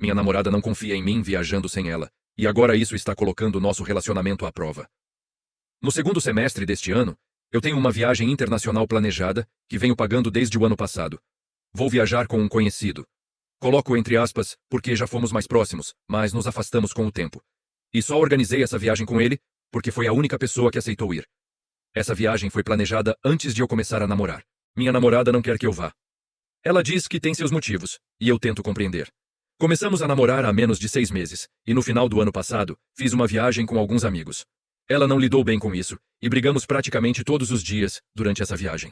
Minha namorada não confia em mim viajando sem ela, e agora isso está colocando nosso relacionamento à prova. No segundo semestre deste ano, eu tenho uma viagem internacional planejada que venho pagando desde o ano passado. Vou viajar com um conhecido. Coloco entre aspas, porque já fomos mais próximos, mas nos afastamos com o tempo. E só organizei essa viagem com ele, porque foi a única pessoa que aceitou ir. Essa viagem foi planejada antes de eu começar a namorar. Minha namorada não quer que eu vá. Ela diz que tem seus motivos, e eu tento compreender. Começamos a namorar há menos de 6 meses, e no final do ano passado, fiz uma viagem com alguns amigos. Ela não lidou bem com isso, e brigamos praticamente todos os dias durante essa viagem.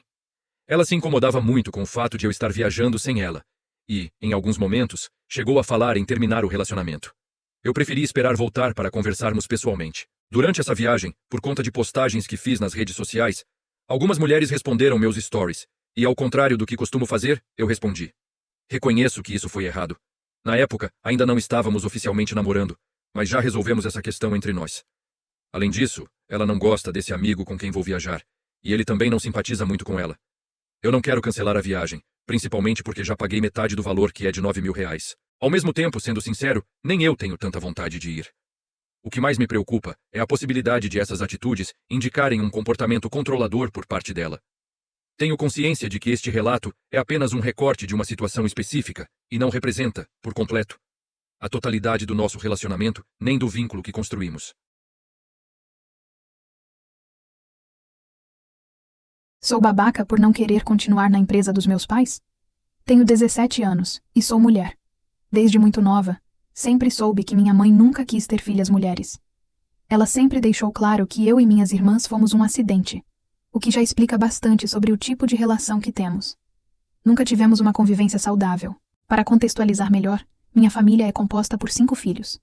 Ela se incomodava muito com o fato de eu estar viajando sem ela, e, em alguns momentos, chegou a falar em terminar o relacionamento. Eu preferi esperar voltar para conversarmos pessoalmente. Durante essa viagem, por conta de postagens que fiz nas redes sociais, algumas mulheres responderam meus stories, e ao contrário do que costumo fazer, eu respondi. Reconheço que isso foi errado. Na época, ainda não estávamos oficialmente namorando, mas já resolvemos essa questão entre nós. Além disso, ela não gosta desse amigo com quem vou viajar, e ele também não simpatiza muito com ela. Eu não quero cancelar a viagem, principalmente porque já paguei metade do valor, que é de R$ 9.000. Ao mesmo tempo, sendo sincero, nem eu tenho tanta vontade de ir. O que mais me preocupa é a possibilidade de essas atitudes indicarem um comportamento controlador por parte dela. Tenho consciência de que este relato é apenas um recorte de uma situação específica e não representa, por completo, a totalidade do nosso relacionamento nem do vínculo que construímos. Sou babaca por não querer continuar na empresa dos meus pais? Tenho 17 anos e sou mulher. Desde muito nova, sempre soube que minha mãe nunca quis ter filhas mulheres. Ela sempre deixou claro que eu e minhas irmãs fomos um acidente, o que já explica bastante sobre o tipo de relação que temos. Nunca tivemos uma convivência saudável. Para contextualizar melhor, minha família é composta por 5 filhos.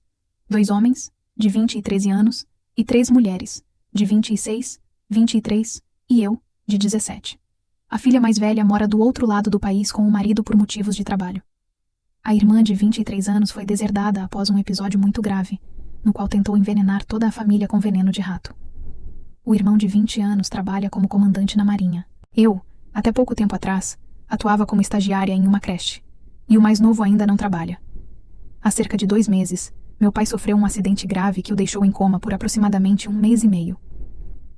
2 homens, de 20 e 13 anos, e 3 mulheres, de 26, 23, e eu, de 17. A filha mais velha mora do outro lado do país com o marido por motivos de trabalho. A irmã de 23 anos foi deserdada após um episódio muito grave, no qual tentou envenenar toda a família com veneno de rato. O irmão de 20 anos trabalha como comandante na Marinha. Eu, até pouco tempo atrás, atuava como estagiária em uma creche. E o mais novo ainda não trabalha. Há cerca de 2 meses, meu pai sofreu um acidente grave que o deixou em coma por aproximadamente 1 mês e meio.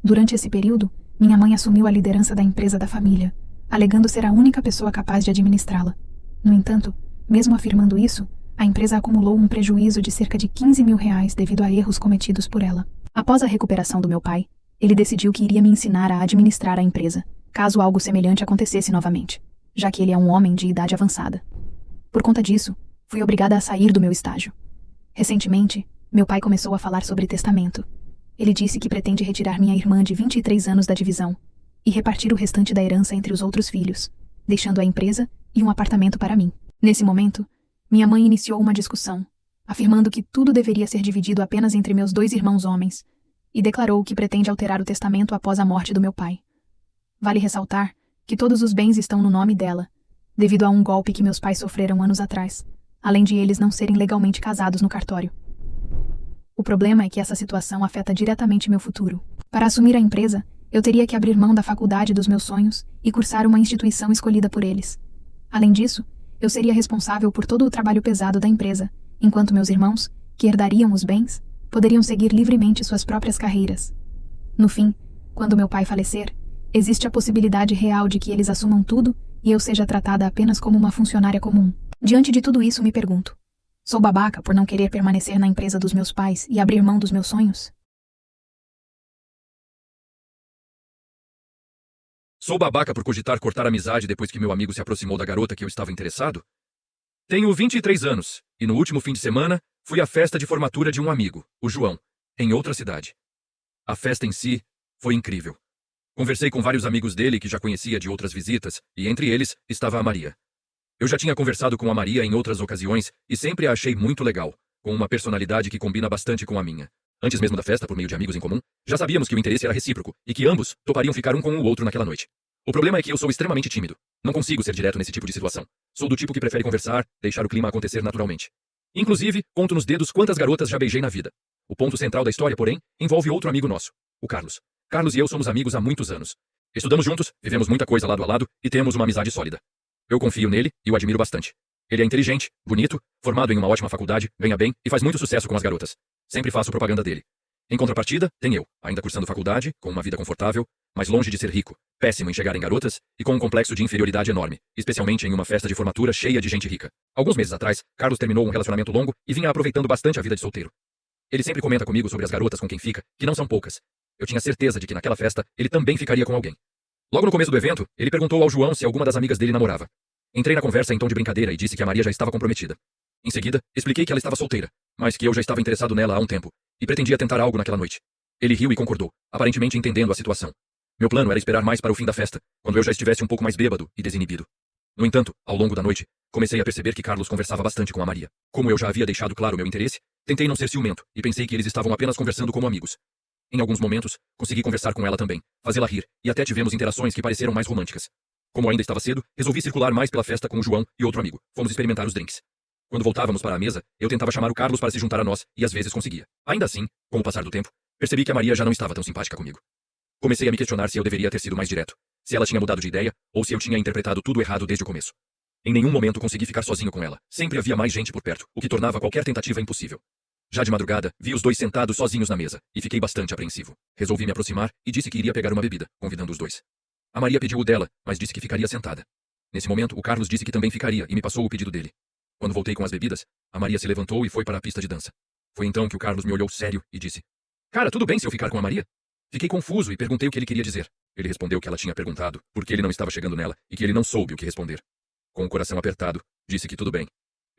Durante esse período, minha mãe assumiu a liderança da empresa da família, alegando ser a única pessoa capaz de administrá-la. No entanto, mesmo afirmando isso, a empresa acumulou um prejuízo de cerca de R$ 15.000 devido a erros cometidos por ela. Após a recuperação do meu pai, ele decidiu que iria me ensinar a administrar a empresa, caso algo semelhante acontecesse novamente, já que ele é um homem de idade avançada. Por conta disso, fui obrigada a sair do meu estágio. Recentemente, meu pai começou a falar sobre testamento. Ele disse que pretende retirar minha irmã de 23 anos da divisão e repartir o restante da herança entre os outros filhos, deixando a empresa e um apartamento para mim. Nesse momento, minha mãe iniciou uma discussão, afirmando que tudo deveria ser dividido apenas entre meus 2 irmãos homens, e declarou que pretende alterar o testamento após a morte do meu pai. Vale ressaltar que todos os bens estão no nome dela, devido a um golpe que meus pais sofreram anos atrás, além de eles não serem legalmente casados no cartório. O problema é que essa situação afeta diretamente meu futuro. Para assumir a empresa, eu teria que abrir mão da faculdade dos meus sonhos e cursar uma instituição escolhida por eles. Além disso, eu seria responsável por todo o trabalho pesado da empresa, enquanto meus irmãos, que herdariam os bens, poderiam seguir livremente suas próprias carreiras. No fim, quando meu pai falecer, existe a possibilidade real de que eles assumam tudo e eu seja tratada apenas como uma funcionária comum. Diante de tudo isso, me pergunto: sou babaca por não querer permanecer na empresa dos meus pais e abrir mão dos meus sonhos? Sou babaca por cogitar cortar a amizade depois que meu amigo se aproximou da garota que eu estava interessado? Tenho 23 anos, e no último fim de semana, fui à festa de formatura de um amigo, o João, em outra cidade. A festa em si foi incrível. Conversei com vários amigos dele que já conhecia de outras visitas, e entre eles estava a Maria. Eu já tinha conversado com a Maria em outras ocasiões e sempre a achei muito legal, com uma personalidade que combina bastante com a minha. Antes mesmo da festa, por meio de amigos em comum, já sabíamos que o interesse era recíproco e que ambos topariam ficar um com o outro naquela noite. O problema é que eu sou extremamente tímido. Não consigo ser direto nesse tipo de situação. Sou do tipo que prefere conversar, deixar o clima acontecer naturalmente. Inclusive, conto nos dedos quantas garotas já beijei na vida. O ponto central da história, porém, envolve outro amigo nosso, o Carlos. Carlos e eu somos amigos há muitos anos. Estudamos juntos, vivemos muita coisa lado a lado e temos uma amizade sólida. Eu confio nele e o admiro bastante. Ele é inteligente, bonito, formado em uma ótima faculdade, ganha bem e faz muito sucesso com as garotas. Sempre faço propaganda dele. Em contrapartida, tem eu, ainda cursando faculdade, com uma vida confortável, mas longe de ser rico, péssimo em chegar em garotas e com um complexo de inferioridade enorme, especialmente em uma festa de formatura cheia de gente rica. Alguns meses atrás, Carlos terminou um relacionamento longo e vinha aproveitando bastante a vida de solteiro. Ele sempre comenta comigo sobre as garotas com quem fica, que não são poucas. Eu tinha certeza de que naquela festa ele também ficaria com alguém. Logo no começo do evento, ele perguntou ao João se alguma das amigas dele namorava. Entrei na conversa em tom de brincadeira e disse que a Maria já estava comprometida. Em seguida, expliquei que ela estava solteira, mas que eu já estava interessado nela há um tempo e pretendia tentar algo naquela noite. Ele riu e concordou, aparentemente entendendo a situação. Meu plano era esperar mais para o fim da festa, quando eu já estivesse um pouco mais bêbado e desinibido. No entanto, ao longo da noite, comecei a perceber que Carlos conversava bastante com a Maria. Como eu já havia deixado claro meu interesse, tentei não ser ciumento e pensei que eles estavam apenas conversando como amigos. Em alguns momentos, consegui conversar com ela também, fazê-la rir, e até tivemos interações que pareceram mais românticas. Como ainda estava cedo, resolvi circular mais pela festa com o João e outro amigo. Fomos experimentar os drinks. Quando voltávamos para a mesa, eu tentava chamar o Carlos para se juntar a nós, e às vezes conseguia. Ainda assim, com o passar do tempo, percebi que a Maria já não estava tão simpática comigo. Comecei a me questionar se eu deveria ter sido mais direto, se ela tinha mudado de ideia, ou se eu tinha interpretado tudo errado desde o começo. Em nenhum momento consegui ficar sozinho com ela. Sempre havia mais gente por perto, o que tornava qualquer tentativa impossível. Já de madrugada, vi os dois sentados sozinhos na mesa, e fiquei bastante apreensivo. Resolvi me aproximar e disse que iria pegar uma bebida, convidando os dois. A Maria pediu o dela, mas disse que ficaria sentada. Nesse momento, o Carlos disse que também ficaria e me passou o pedido dele. Quando voltei com as bebidas, a Maria se levantou e foi para a pista de dança. Foi então que o Carlos me olhou sério e disse: "Cara, tudo bem se eu ficar com a Maria?" Fiquei confuso e perguntei o que ele queria dizer. Ele respondeu que ela tinha perguntado por que ele não estava chegando nela e que ele não soube o que responder. Com o coração apertado, disse que tudo bem.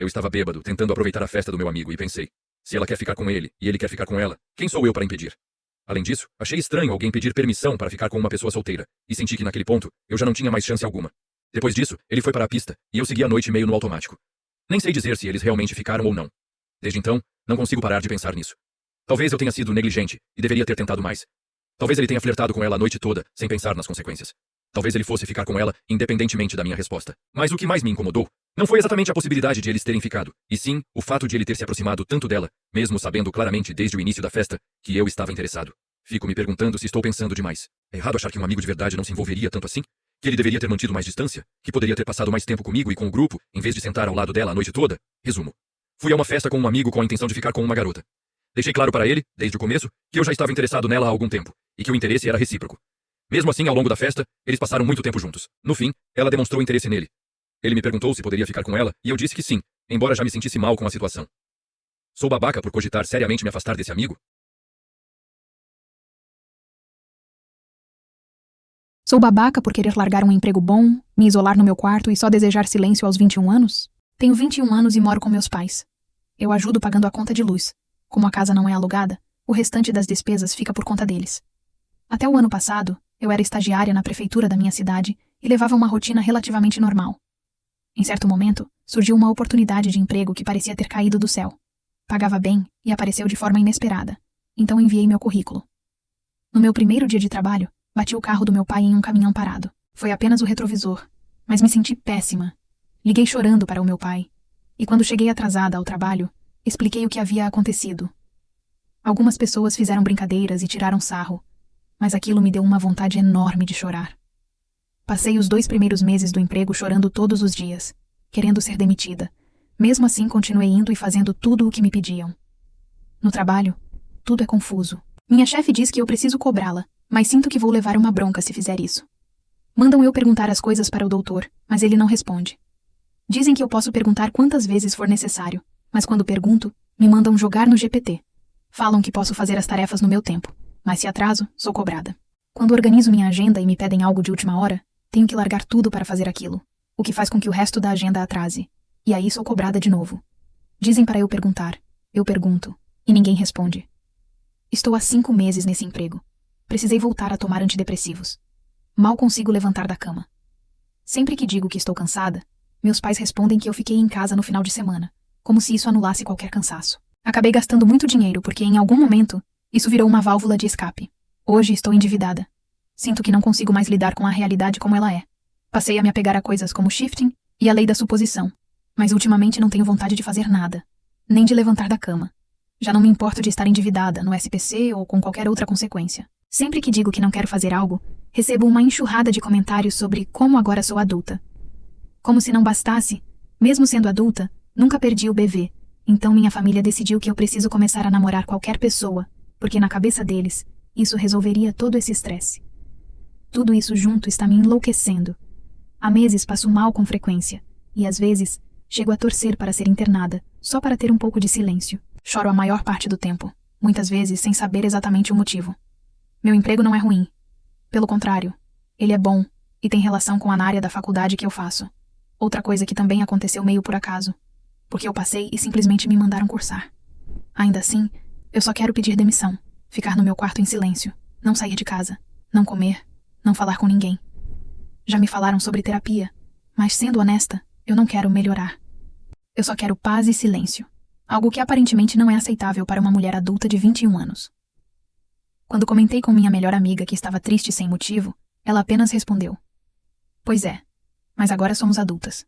Eu estava bêbado, tentando aproveitar a festa do meu amigo e pensei: se ela quer ficar com ele e ele quer ficar com ela, quem sou eu para impedir? Além disso, achei estranho alguém pedir permissão para ficar com uma pessoa solteira, e senti que naquele ponto, eu já não tinha mais chance alguma. Depois disso, ele foi para a pista, e eu segui a noite meio no automático. Nem sei dizer se eles realmente ficaram ou não. Desde então, não consigo parar de pensar nisso. Talvez eu tenha sido negligente, e deveria ter tentado mais. Talvez ele tenha flertado com ela a noite toda, sem pensar nas consequências. Talvez ele fosse ficar com ela, independentemente da minha resposta. Mas o que mais me incomodou não foi exatamente a possibilidade de eles terem ficado, e sim o fato de ele ter se aproximado tanto dela, mesmo sabendo claramente desde o início da festa que eu estava interessado. Fico me perguntando se estou pensando demais. É errado achar que um amigo de verdade não se envolveria tanto assim? Que ele deveria ter mantido mais distância? Que poderia ter passado mais tempo comigo e com o grupo, em vez de sentar ao lado dela a noite toda? Resumo. Fui a uma festa com um amigo com a intenção de ficar com uma garota. Deixei claro para ele, desde o começo, que eu já estava interessado nela há algum tempo, e que o interesse era recíproco. Mesmo assim, ao longo da festa, eles passaram muito tempo juntos. No fim, ela demonstrou interesse nele. Ele me perguntou se poderia ficar com ela, e eu disse que sim, embora já me sentisse mal com a situação. Sou babaca por cogitar seriamente me afastar desse amigo? Sou babaca por querer largar um emprego bom, me isolar no meu quarto e só desejar silêncio aos 21 anos? Tenho 21 anos e moro com meus pais. Eu ajudo pagando a conta de luz. Como a casa não é alugada, o restante das despesas fica por conta deles. Até o ano passado, eu era estagiária na prefeitura da minha cidade e levava uma rotina relativamente normal. Em certo momento, surgiu uma oportunidade de emprego que parecia ter caído do céu. Pagava bem e apareceu de forma inesperada, então enviei meu currículo. No meu primeiro dia de trabalho, bati o carro do meu pai em um caminhão parado. Foi apenas o retrovisor, mas me senti péssima. Liguei chorando para o meu pai, e quando cheguei atrasada ao trabalho, expliquei o que havia acontecido. Algumas pessoas fizeram brincadeiras e tiraram sarro, mas aquilo me deu uma vontade enorme de chorar. Passei os 2 primeiros meses do emprego chorando todos os dias, querendo ser demitida. Mesmo assim, continuei indo e fazendo tudo o que me pediam. No trabalho, tudo é confuso. Minha chefe diz que eu preciso cobrá-la, mas sinto que vou levar uma bronca se fizer isso. Mandam eu perguntar as coisas para o doutor, mas ele não responde. Dizem que eu posso perguntar quantas vezes for necessário, mas quando pergunto, me mandam jogar no GPT. Falam que posso fazer as tarefas no meu tempo, mas se atraso, sou cobrada. Quando organizo minha agenda e me pedem algo de última hora, tenho que largar tudo para fazer aquilo, o que faz com que o resto da agenda atrase. E aí sou cobrada de novo. Dizem para eu perguntar, eu pergunto, e ninguém responde. Estou há 5 meses nesse emprego. Precisei voltar a tomar antidepressivos. Mal consigo levantar da cama. Sempre que digo que estou cansada, meus pais respondem que eu fiquei em casa no final de semana, como se isso anulasse qualquer cansaço. Acabei gastando muito dinheiro porque, em algum momento, isso virou uma válvula de escape. Hoje estou endividada. Sinto que não consigo mais lidar com a realidade como ela é. Passei a me apegar a coisas como shifting e a lei da suposição. Mas ultimamente não tenho vontade de fazer nada, nem de levantar da cama. Já não me importo de estar endividada no SPC ou com qualquer outra consequência. Sempre que digo que não quero fazer algo, recebo uma enxurrada de comentários sobre como agora sou adulta. Como se não bastasse, Mesmo sendo adulta, nunca perdi o bebê, então minha família decidiu que eu preciso começar a namorar qualquer pessoa, porque na cabeça deles, isso resolveria todo esse estresse. Tudo isso junto está me enlouquecendo. Há meses passo mal com frequência, e às vezes chego a torcer para ser internada, só para ter um pouco de silêncio. Choro a maior parte do tempo, muitas vezes sem saber exatamente o motivo. Meu emprego não é ruim. Pelo contrário, ele é bom e tem relação com a área da faculdade que eu faço. Outra coisa que também aconteceu meio por acaso, porque eu passei e simplesmente me mandaram cursar. Ainda assim, eu só quero pedir demissão, ficar no meu quarto em silêncio, não sair de casa, não comer, não falar com ninguém. Já me falaram sobre terapia, mas sendo honesta, eu não quero melhorar. Eu só quero paz e silêncio, algo que aparentemente não é aceitável para uma mulher adulta de 21 anos. Quando comentei com minha melhor amiga que estava triste sem motivo, ela apenas respondeu: "Pois é, mas agora somos adultas."